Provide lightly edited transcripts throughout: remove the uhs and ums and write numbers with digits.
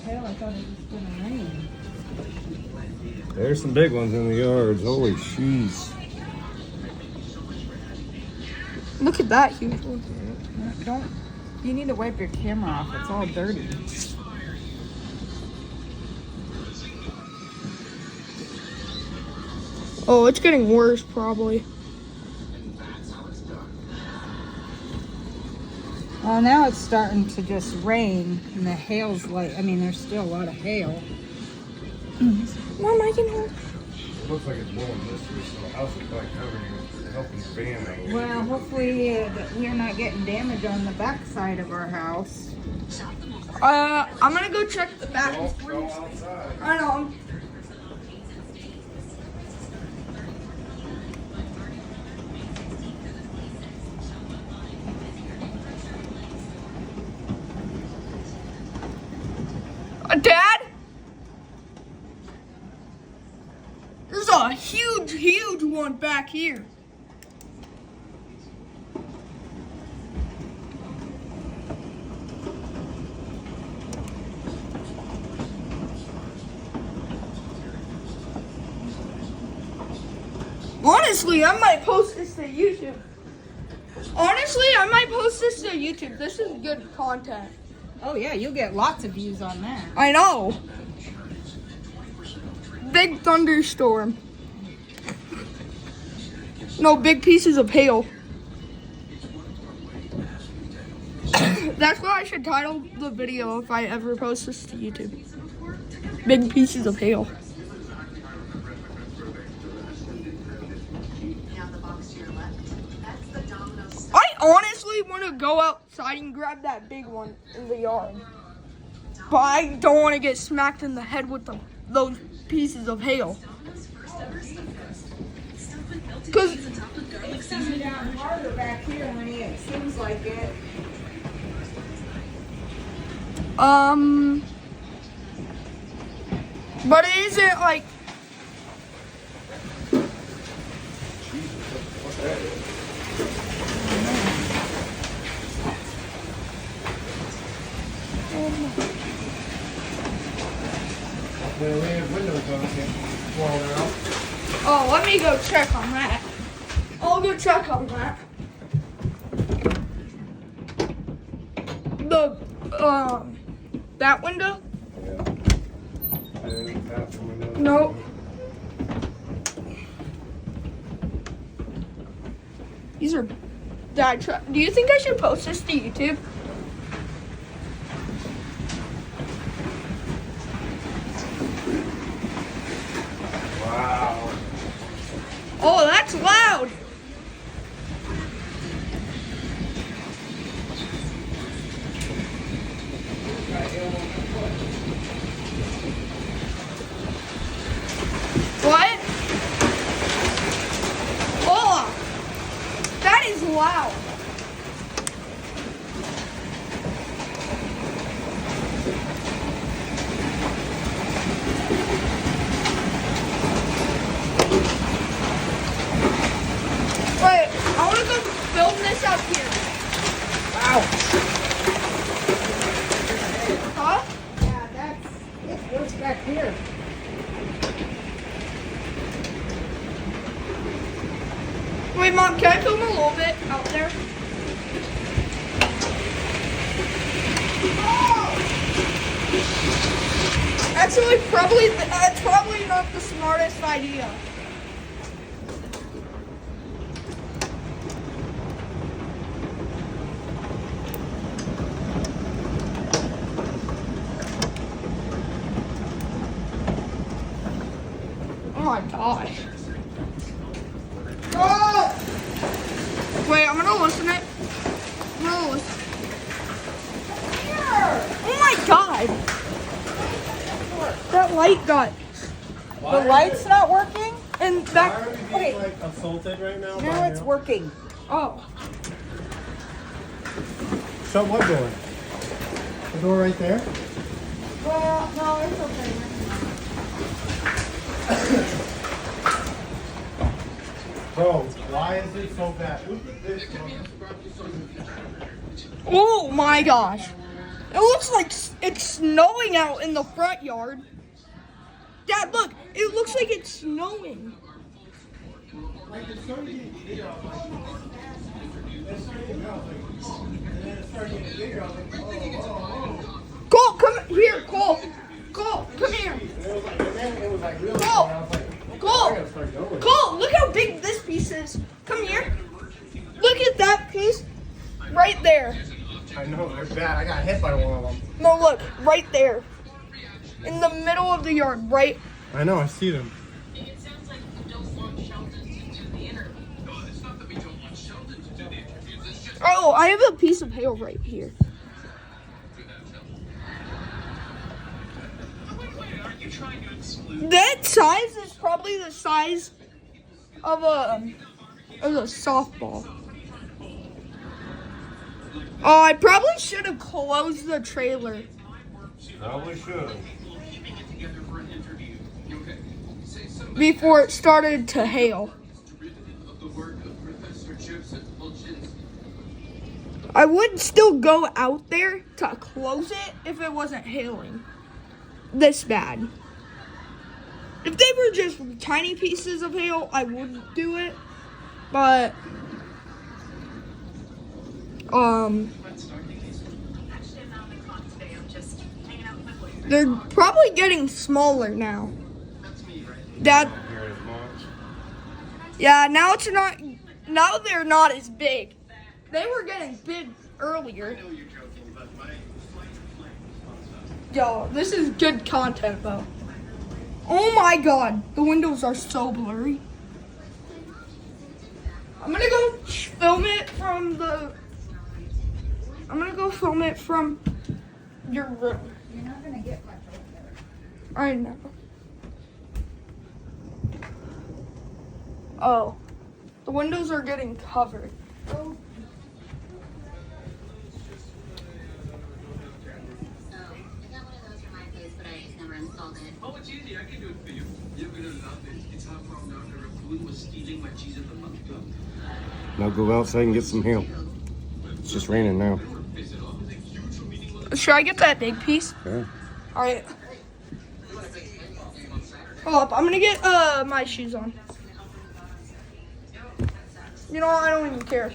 hell? I thought it was gonna rain. There's some big ones in the yards. Holy jeez. Look at that huge one. Don't. You need to wipe your camera off. It's all dirty. Oh, it's getting worse probably. Well, now it's starting to just rain, and the hail's like. I mean, there's still a lot of hail. Mom, I can hold. It looks like it's blowing this way, so the house is probably covering it, helping fan that way. Well, hopefully that we're not getting damage on the back side of our house. I'm gonna go check the back. Go outside. I know. Dad? There's a huge one back here. Honestly, I might post this to YouTube. This is good content. Oh yeah, you'll get lots of views on that. I know. Big thunderstorm. No, big pieces of hail. That's what I should title the video if I ever post this to YouTube. Big pieces of hail. I honestly want to go outside and grab that big one in the yard. But I don't want to get smacked in the head with those pieces of hail. Because It's coming down harder back here, honey. It seems like it. but it isn't like The windows open, blowing out. oh, let me go check on that. I'll go check on that. The that window? Yeah. And bathroom windows. Nope. These are dad truck. Do you think I should post this to YouTube? Wow. Oh, that's loud. What? Oh, that is loud. Wait, I want to go film this out here. Wow. Huh? Yeah, it's worse back here. Wait, Mom, can I film a little bit out there? Actually, that's probably not the smartest idea. Oh my gosh. Oh! Wait, I'm gonna listen it. I'm gonna listen. Oh my god! That light got. The light's not working? And Why that. are we being like assaulted right now? Now it's working. Oh. Shut what door? The door right there? Well, no, it's okay. Bro, why is it so bad? Look at this. Oh my gosh. It It's snowing out in the front yard. Dad, look. It looks like it's snowing. Cole, come here, Cole. Cole, come here. Cole, look how big this piece is. Come here. Look at that piece right there. I know, they're bad. I got hit by one of them. No, look, right there. In the middle of the yard, right? I know, I see them. Oh, I have a piece of hail right here. That size is probably the size of a softball. Oh, I probably should have closed the trailer. Probably should. Before it started to hail. I would still go out there to close it if it wasn't hailing this bad. If they were just tiny pieces of hail, I wouldn't do it. But they're probably getting smaller now. Dad, yeah, now it's not. Now they're not as big. They were getting big earlier. Yo, this is good content though. Oh my God, the windows are so blurry. I'm gonna go film it from your room. You're not gonna get much over there. I know. Oh, the windows are getting covered. Oh, Oh, it's easy. I can do it for you. You're gonna love it. It's how I found out a raccoon was stealing my cheese at the month club. Now go outside and get some hail. It's just raining now. Should I get that big piece? Yeah. All right. Hold up. I'm gonna get my shoes on. You know what? I don't even care.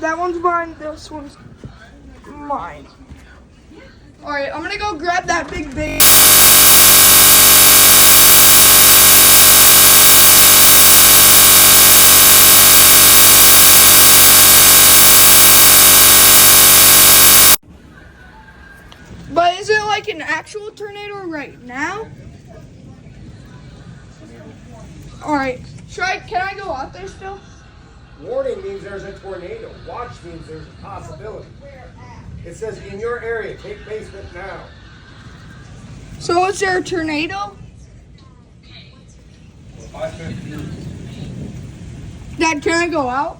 That one's mine. This one's mine. All right. I'm gonna go grab that big bag. But is it like an actual tornado right now? All right. Can I go out there still? Warning means there's a tornado. Watch means there's a possibility. It says in your area, take basement now. So is there a tornado? Dad, can I go out?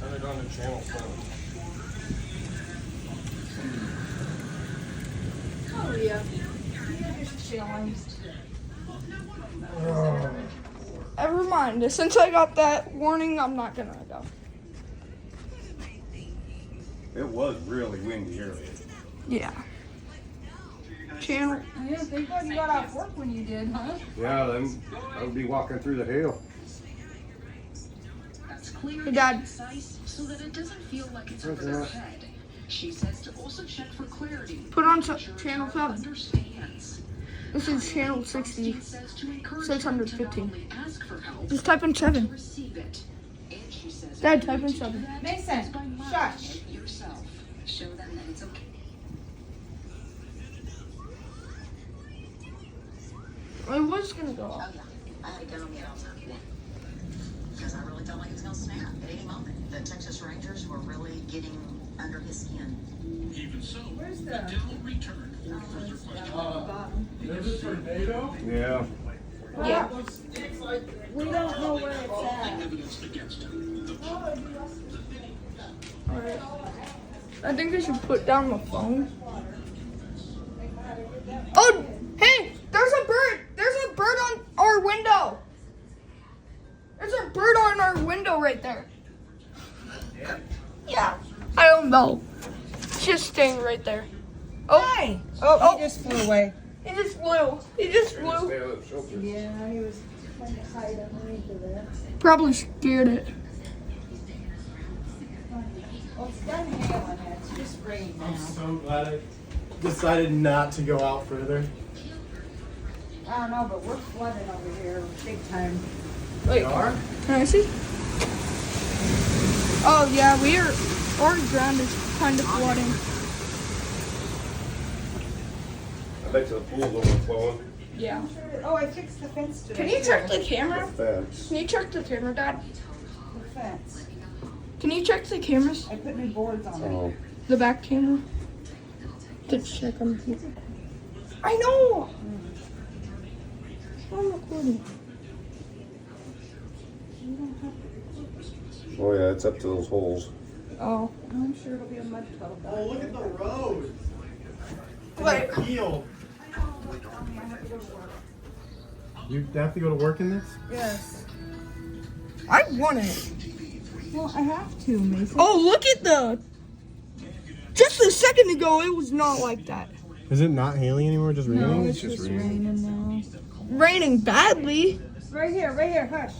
Turn it on to channel 7. oh yeah. You're just chilling. Never mind. Since I got that warning, I'm not gonna go. It was really windy earlier. Yeah. Channel. I didn't think you got off work when you did, huh? Yeah, then I would be walking through the hail. That's clear Hey, Dad. and concise so that it doesn't feel like it's over their head. She says to also check for clarity. Put on Make sure channel your 7. understands. This is channel 60. Says to encourage 615. them to not only ask for help, Just type in but 7. to receive it. And she says Dad, if type in you do 7. that, Mason, it's by modeling shush. it yourself. Show them that it's okay. I was gonna go Oh off. yeah, I had to go and get off that one. Because I really felt like it was gonna snap at any moment. The Texas Rangers were really getting under his skin. Even so, Where's the Adele returned for further questions. bottom? There's a tornado? Yeah. Yeah. We don't know where it's at. Evidence against him. Alright. I think I should put down the phone. Oh, hey, there's a bird. There's a bird on our window. There's a bird on our window right there. Yeah, I don't know. It's just staying right there. Oh, Hey! oh, He oh! just flew away. He just flew. He just flew. Yeah, he was trying to hide underneath of that. Probably scared it. Well, it's done hailing. It's just rain now. I'm so glad I decided not to go out further. I don't know, but we're flooded over here big time. Wait, You are? can I see? Oh yeah, our ground is kind of flooding. I bet you the pool's overflowing. Yeah. Oh, I fixed the fence today. Can you check the camera? Fence. Can you check the camera, Dad? The fence. Can you check the cameras? I put new boards on it. Oh. The back camera? To check them. I know! I'm recording. Oh yeah, it's up to those holes. Oh. I'm sure it'll be a mud puddle. Oh, look at the road. Wait. Heel. You have to go to work in this? Yes. I want it. Well, I have to, Mason. Oh, look at the. Just a second ago, it was not like that. Is it not hailing anymore? Just raining? No, it's just raining now. Raining badly. Right here, hush.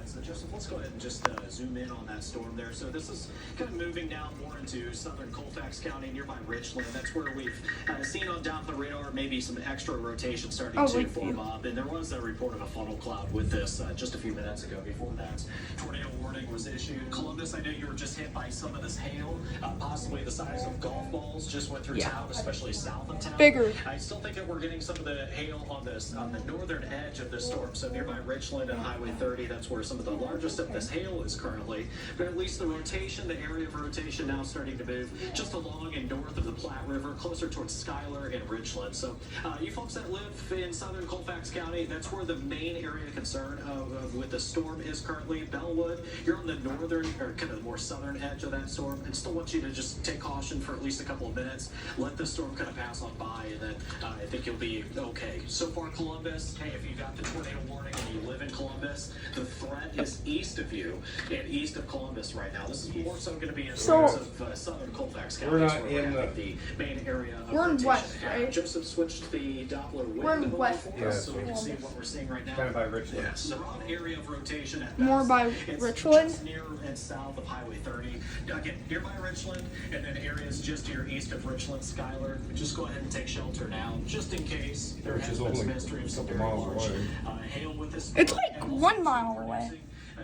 So Joseph, let's go ahead and just zoom in on that storm there. So this is kind of moving down more into southern Colfax County, nearby Richland. That's where we've seen on down the radar maybe some extra rotation starting to form up. And there was a report of a funnel cloud with this just a few minutes ago. Before that tornado warning was issued. Columbus, I know you were just hit by some of this hail, possibly the size of golf balls, just went through town, especially south of town. Bigger. I still think that we're getting some of the hail on the northern edge of the storm. So nearby Richland and Highway 30, that's where some of the largest of this hail is currently. But at least the rotation, the area of rotation now starting to move just along and north of the Platte River, closer towards Schuyler and Richland. So you folks that live in southern Colfax County, that's where the main area of concern with the storm is currently. Bellwood, you're on the northern or kind of the more southern edge of that storm, and still want you to just take caution for at least a couple of minutes. Let the storm kind of pass on by, and then I think you'll be okay. So far, Columbus, hey, if you got the tornado warning and you live in Columbus, the threat is east of you and east of Columbus right now. This is more so going to be in the areas of southern Colfax County. We're not in the main area of We're in rotation. west, right? Joseph switched the Doppler wind We're in over west. for us, so we can see what we're seeing right now. Kind of by Richland. Yes, the wrong area of rotation at More best. by It's Richland? just near and south of Highway 30. Again, nearby Richland, and then areas just to your east of Richland, Schuyler. Just go ahead and take shelter now, just in case there Which has is been some only history of some a very couple miles large away. hail with this. It's like and also 1 mile away.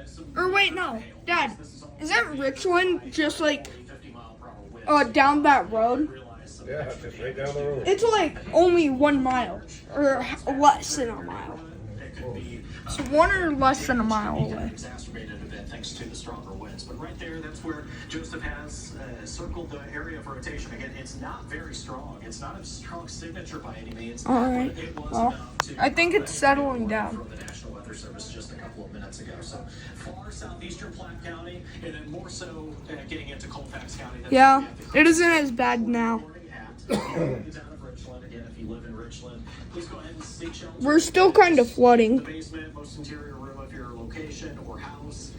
some Or wait, no. hail. Dad, This is all isn't Richland just like 50 mile per hour winds. down that road? Realize some Yeah, it's just right down the road. It's like only 1 mile. Or less than a mile. it could be It's 1 or less than a mile away. exacerbated a bit thanks to the stronger winds. But right there, that's where Joseph has circled the area of rotation. Again, it's not very strong. It's not a strong signature by any means. Alright. But it was Well, enough to I think it's settling down. from the National Weather Service just a couple of minutes ago. So far southeastern Platte County, and then more so getting into Colfax County. That's Yeah, where we have the it isn't as bad now. warning at. Down of Richland. Again, if you live in Richland, please go ahead and seek shelter. We're still kind of The flooding. basement, most interior room of your location or house,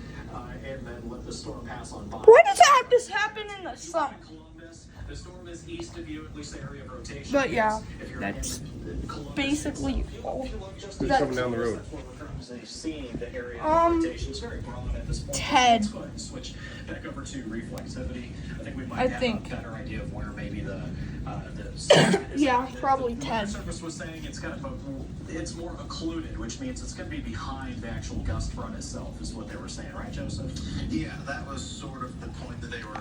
and then let the storm pass on by. Why does it have to happen in the sun? Columbus, the storm is east of you, at least the area of rotation. But yeah, If you're that's in Columbus, basically all. Who's coming down the road? that's where we're currently seeing the area of rotation. It's very broad at this point. Ted. Let's go ahead and switch back over to reflexivity. I think we might I have think. a better idea of where maybe the Yeah, probably Ted. The service was saying it's kind of it's more occluded, which means it's going to be behind the actual gust front itself, is what they were saying, right, Joseph? Yeah, that was sort of the point that they were